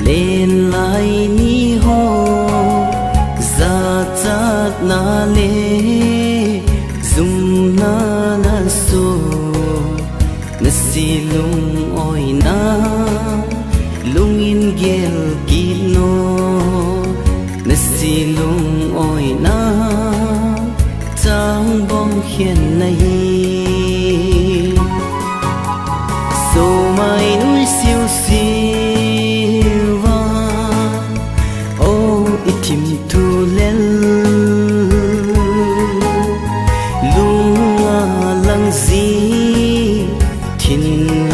lên lại ni ho za chat na le zum na so na si lung oi na lung in gel kino na si lung oi na tang bong hiền na hi so mai núi siêu siêu va ô itim tu lel lung lang zi thin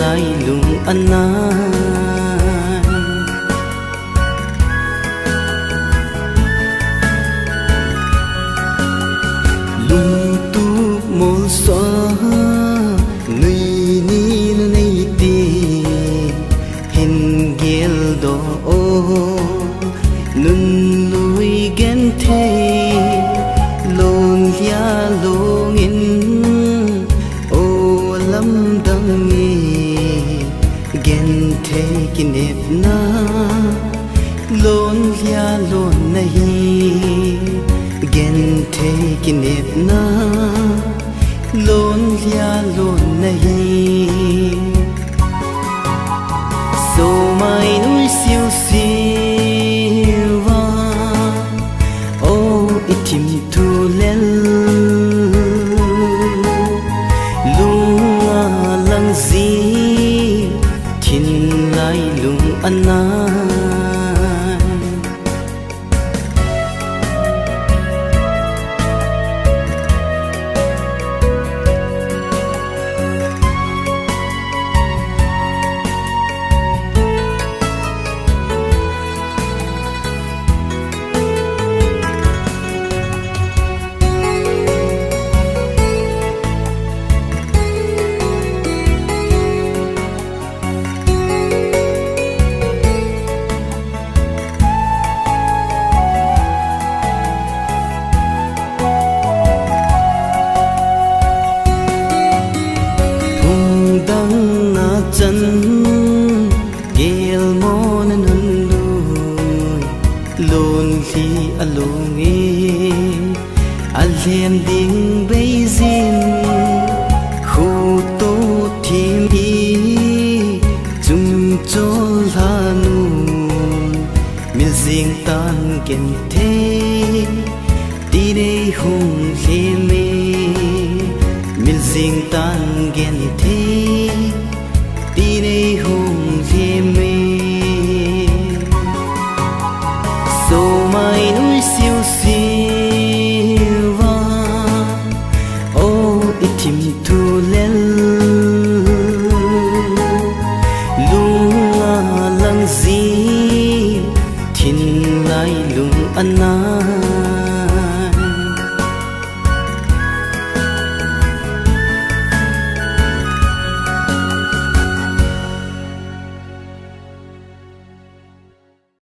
lai lung anai lung tu mol xóa người ni nay ti hin gel do o nun lui gen the lon ya long in o lam dang ni gen the kinep na lon ya lon nahi gen the kinep na lon ya lon nahi so mai núi siêu siêu va ô itim tu lel lung lang zi thin lai lung anai chân gel mon nun lui lon khi alungi alhem ding beizin khu to thim hi chung chol hanun mil jing tan ken the ti de hung he me mil jing tan gen the